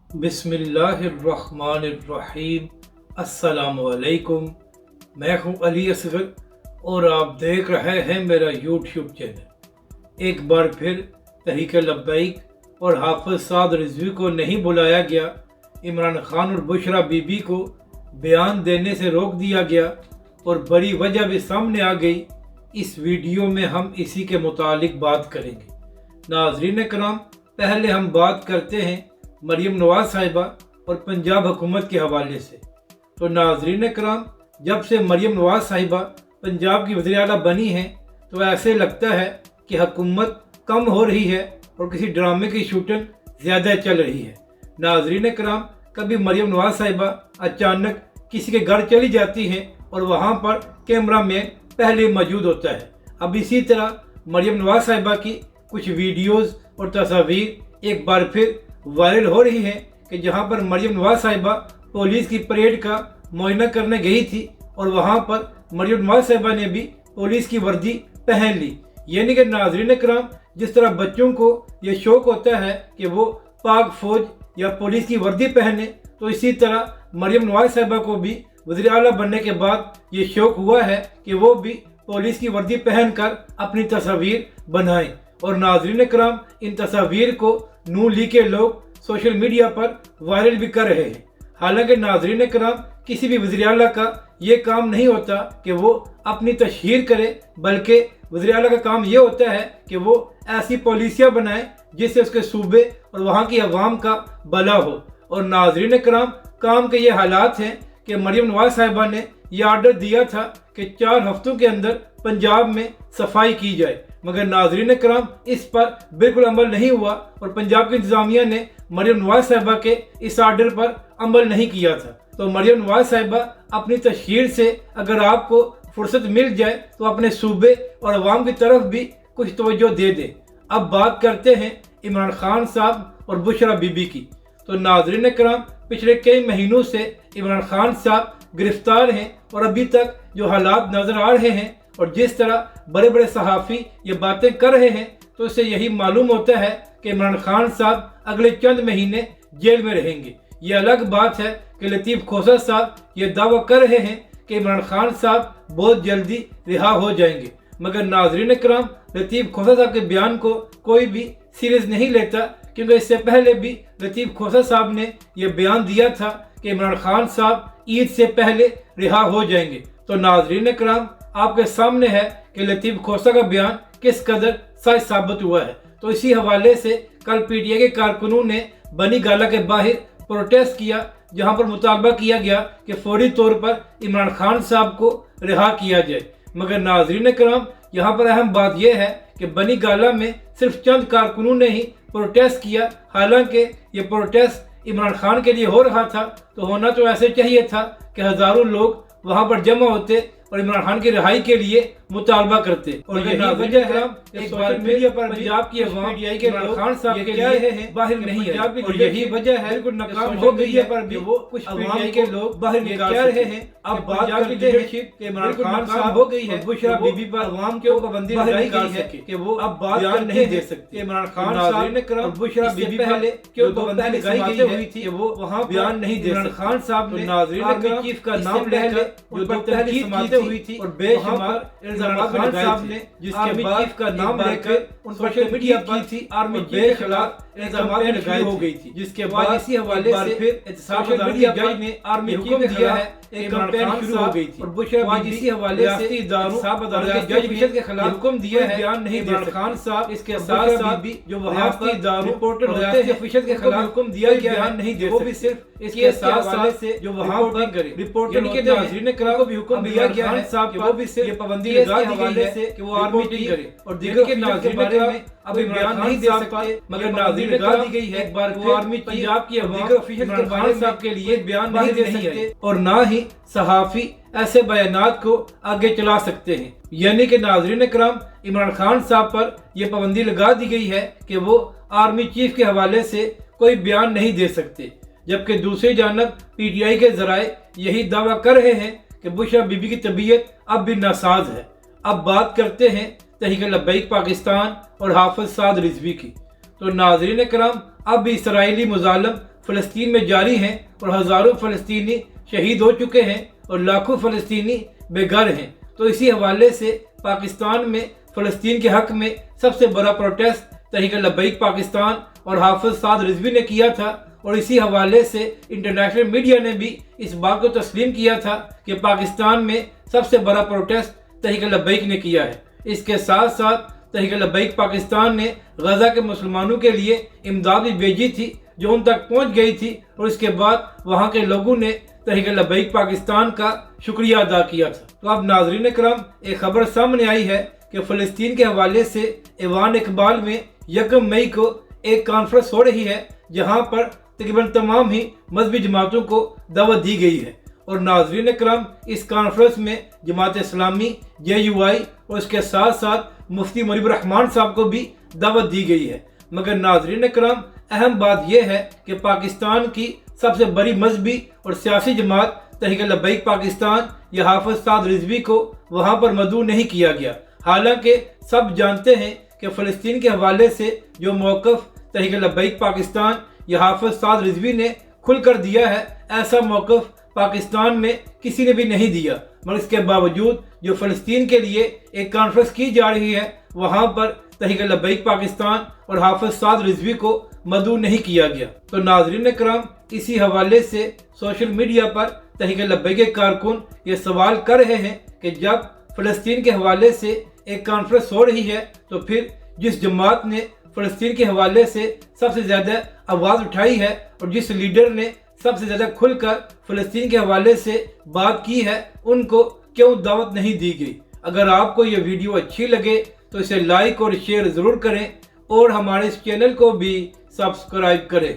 بسم اللہ الرحمن الرحیم۔ السلام علیکم، میں ہوں علی اصغر اور آپ دیکھ رہے ہیں میرا یوٹیوب چینل۔ ایک بار پھر تحریک لبیک اور حافظ سعد رضوی کو نہیں بلایا گیا، عمران خان اور بشرا بی بی کو بیان دینے سے روک دیا گیا اور بڑی وجہ بھی سامنے آ گئی۔ اس ویڈیو میں ہم اسی کے متعلق بات کریں گے۔ ناظرین کرام، پہلے ہم بات کرتے ہیں مریم نواز صاحبہ اور پنجاب حکومت کے حوالے سے۔ تو ناظرین کرام، جب سے مریم نواز صاحبہ پنجاب کی وزیر اعلیٰ بنی ہیں تو ایسے لگتا ہے کہ حکومت کم ہو رہی ہے اور کسی ڈرامے کی شوٹنگ زیادہ چل رہی ہے۔ ناظرین کرام، کبھی مریم نواز صاحبہ اچانک کسی کے گھر چلی جاتی ہیں اور وہاں پر کیمرہ مین پہلے موجود ہوتا ہے۔ اب اسی طرح مریم نواز صاحبہ کی کچھ ویڈیوز اور تصاویر ایک بار پھر وائرل ہو رہی ہیں کہ جہاں پر مریم نواز صاحبہ پولیس کی پریڈ کا معائنہ کرنے گئی تھی اور وہاں پر مریم نواز صاحبہ نے بھی پولیس کی وردی پہن لی۔ یعنی کہ ناظرین کرام، جس طرح بچوں کو یہ شوق ہوتا ہے کہ وہ پاک فوج یا پولیس کی وردی پہنے، تو اسی طرح مریم نواز صاحبہ کو بھی وزیر اعلیٰ بننے کے بعد یہ شوق ہوا ہے کہ وہ بھی پولیس کی وردی پہن کر اپنی تصاویر بنائیں۔ اور ناظرین کرام، ان تصاویر کو نون لیگ کے لوگ سوشل میڈیا پر وائرل بھی کر رہے ہیں۔ حالانکہ ناظرین کرام، کسی بھی وزیر اعلیٰ کا یہ کام نہیں ہوتا کہ وہ اپنی تشہیر کرے، بلکہ وزیر اعلیٰ کا کام یہ ہوتا ہے کہ وہ ایسی پالیسیاں بنائیں جس سے اس کے صوبے اور وہاں کی عوام کا بھلا ہو۔ اور ناظرین کرام، کام کے یہ حالات ہیں کہ مریم نواز صاحبہ نے یہ آرڈر دیا تھا کہ 4 ہفتوں کے اندر پنجاب میں صفائی کی جائے، مگر ناظرین کرام اس پر بالکل عمل نہیں ہوا اور پنجاب کی انتظامیہ نے مریم نواز صاحبہ کے اس آرڈر پر عمل نہیں کیا تھا۔ تو مریم نواز صاحبہ اپنی تشہیر سے اگر آپ کو فرصت مل جائے تو اپنے صوبے اور عوام کی طرف بھی کچھ توجہ دے دیں۔ اب بات کرتے ہیں عمران خان صاحب اور بشرا بی بی کی۔ تو ناظرین کرام، پچھلے کئی مہینوں سے عمران خان صاحب گرفتار ہیں اور ابھی تک جو حالات نظر آ رہے ہیں اور جس طرح بڑے بڑے صحافی یہ باتیں کر رہے ہیں، تو اس سے یہی معلوم ہوتا ہے کہ عمران خان صاحب اگلے چند مہینے جیل میں رہیں گے۔ یہ الگ بات ہے کہ لطیف کھوسہ صاحب یہ دعویٰ کر رہے ہیں کہ عمران خان صاحب بہت جلدی رہا ہو جائیں گے، مگر ناظرین کرام، لطیف کھوسہ صاحب کے بیان کو کوئی بھی سیریس نہیں لیتا، کیونکہ اس سے پہلے بھی لطیف کھوسہ صاحب نے یہ بیان دیا تھا کہ عمران خان صاحب عید سے پہلے رہا ہو جائیں گے۔ تو ناظرین کرام، آپ کے سامنے ہے کہ لطیف کھوسہ کا بیان کس قدر سچ ثابت ہوا ہے۔ تو اسی حوالے سے کل پی ٹی آئی کے کارکنوں نے بنی گالہ کے باہر پروٹیسٹ کیا، جہاں پر مطالبہ کیا گیا کہ فوری طور پر عمران خان صاحب کو رہا کیا جائے۔ مگر ناظرین کرام، یہاں پر اہم بات یہ ہے کہ بنی گالہ میں صرف چند کارکنوں نے ہی پروٹیسٹ کیا، حالانکہ یہ پروٹیسٹ عمران خان کے لیے ہو رہا تھا، تو ہونا تو ایسے چاہیے تھا کہ ہزاروں لوگ وہاں پر جمع ہوتے اور عمران خان کی رہائی کے لیے مطالبہ کرتے۔ اور یہی وجہ ہے کہ سوشل میڈیا پر پنجاب کی عوام عمران خان صاحب کے لیے باہر نہیں ہے، اور یہی وجہ ہے کہ ناکام ہو گئی پر بھی وہ کچھ پی ٹی آئی کے لوگ باہر نکال رہے ہیں۔ اب بات کرتے ہیں کہ عمران خان صاحب ہو گئی ہے، بشرا بی بی پر عوام کے پابندی لگائی گئی ہے کہ وہ اب بات نہیں دے سکتے۔ عمران خان صاحب اور بشرا بی بی پہلے کیوں پابندی لگائی گئی تھی کہ وہ وہاں بیان نہیں دے سکتے۔ عمران خان صاحب نے آرمی چیف کا نام لے کر جو دو تنقید سماعتیں ہوئی تھی اور بے شمار الزامات لگائے تھے، جس کے بعد چیف کا نام لے کر ان سوشل میڈیا پر تھی آرمی چیف کے خلاف الزامات لگائی ہو گئی تھی، جس کے بعد اسی حوالے سے پھر احتساب میڈیا جج نے آرمی چیف کے خلاف ایک کمپین شروع ہو گئی تھی اور بشرا بی بی اسی حوالے سے احتساب عدالت کے جج کے خلاف حکم دیا ہے بیان نہیں دے سکتے۔ خان صاحب اس کے ساتھ ساتھ بھی جو وہاں پر رپورٹر ہوتے ہیں افیشل کے خلاف حکم دیا گیا بیان نہیں دے سکتے، وہ بھی صرف اس کے حوالے سے جو وہاں پر رپورٹر کے ناظرین کرام کو بھی حکم دیا گیا ہے صاحب کہ وہ بھی صرف یہ پابندی لگا دی گئی ہے کہ وہ آرمی ٹیم کرے اور دیگر کے ناظرین کے بارے میں ابھی بیان نہیں دے سکتے، مگر ناظرین لگا دی گئی ہے ایک بار وہ آرمی پنجاب کی دیگر افیشل کے بارے صاحب کے لیے بیان نہیں دے سکتے اور نہ ہی صحافی ایسے بیانات کو آگے چلا سکتے ہیں۔ یعنی کہ ناظرین کرام، عمران خان صاحب پر یہ پابندی لگا دی گئی ہے کہ وہ آرمی چیف کے حوالے سے کوئی بیان نہیں دے سکتے، جبکہ دوسری جانب پی ٹی آئی کے ذرائع یہی دعویٰ کر رہے ہیں کہ بشرا بی بی کی طبیعت اب بھی ناساز ہے۔ اب بات کرتے ہیں تحریک لبیک پاکستان اور حافظ سعد رضوی کی۔ تو ناظرین کرام، اب بھی اسرائیلی مظالم فلسطین میں جاری ہیں اور ہزاروں فلسطینی شہید ہو چکے ہیں اور لاکھوں فلسطینی بے گھر ہیں، تو اسی حوالے سے پاکستان میں فلسطین کے حق میں سب سے بڑا پروٹیسٹ تحریک لبیک پاکستان اور حافظ سعد رضوی نے کیا تھا، اور اسی حوالے سے انٹرنیشنل میڈیا نے بھی اس بات کو تسلیم کیا تھا کہ پاکستان میں سب سے بڑا پروٹیسٹ تحریک لبیک نے کیا ہے۔ اس کے ساتھ ساتھ تحریک لبیک پاکستان نے غزہ کے مسلمانوں کے لیے امداد بھی بھیجی تھی جو ان تک پہنچ گئی تھی، اور اس کے بعد وہاں کے لوگوں نے تحریک لبیک پاکستان کا شکریہ ادا کیا تھا۔ تو اب ناظرین کرام، ایک خبر سامنے آئی ہے کہ فلسطین کے حوالے سے ایوان اقبال میں 1 مئی کو ایک کانفرنس ہو رہی ہے جہاں پر تقریباً تمام ہی مذہبی جماعتوں کو دعوت دی گئی ہے، اور ناظرین کرام اس کانفرنس میں جماعت اسلامی، JUI اور اس کے ساتھ ساتھ مفتی منیب الرحمان صاحب کو بھی دعوت دی گئی ہے۔ مگر ناظرین کرام، اہم بات یہ ہے کہ پاکستان کی سب سے بڑی مذہبی اور سیاسی جماعت تحریک لبیک پاکستان یا حافظ سعد رضوی کو وہاں پر مدعو نہیں کیا گیا، حالانکہ سب جانتے ہیں کہ فلسطین کے حوالے سے جو موقف تحریک لبیک پاکستان یا حافظ سعد رضوی نے کھل کر دیا ہے، ایسا موقف پاکستان میں کسی نے بھی نہیں دیا، مگر اس کے باوجود جو فلسطین کے لیے ایک کانفرنس کی جا رہی ہے وہاں پر تحریک لبیک پاکستان اور حافظ سعد رضوی کو مدعو نہیں کیا گیا۔ تو ناظرین کرام، اسی حوالے سے سوشل میڈیا پر تحریک لبیک کے کارکن یہ سوال کر رہے ہیں کہ جب فلسطین کے حوالے سے ایک کانفرنس ہو رہی ہے تو پھر جس جماعت نے فلسطین کے حوالے سے سب سے زیادہ آواز اٹھائی ہے اور جس لیڈر نے سب سے زیادہ کھل کر فلسطین کے حوالے سے بات کی ہے، ان کو کیوں دعوت نہیں دی گئی؟ اگر آپ کو یہ ویڈیو اچھی لگے تو اسے لائک اور شیئر ضرور کریں، اور ہمارے اس چینل کو بھی سبسکرائب کریں۔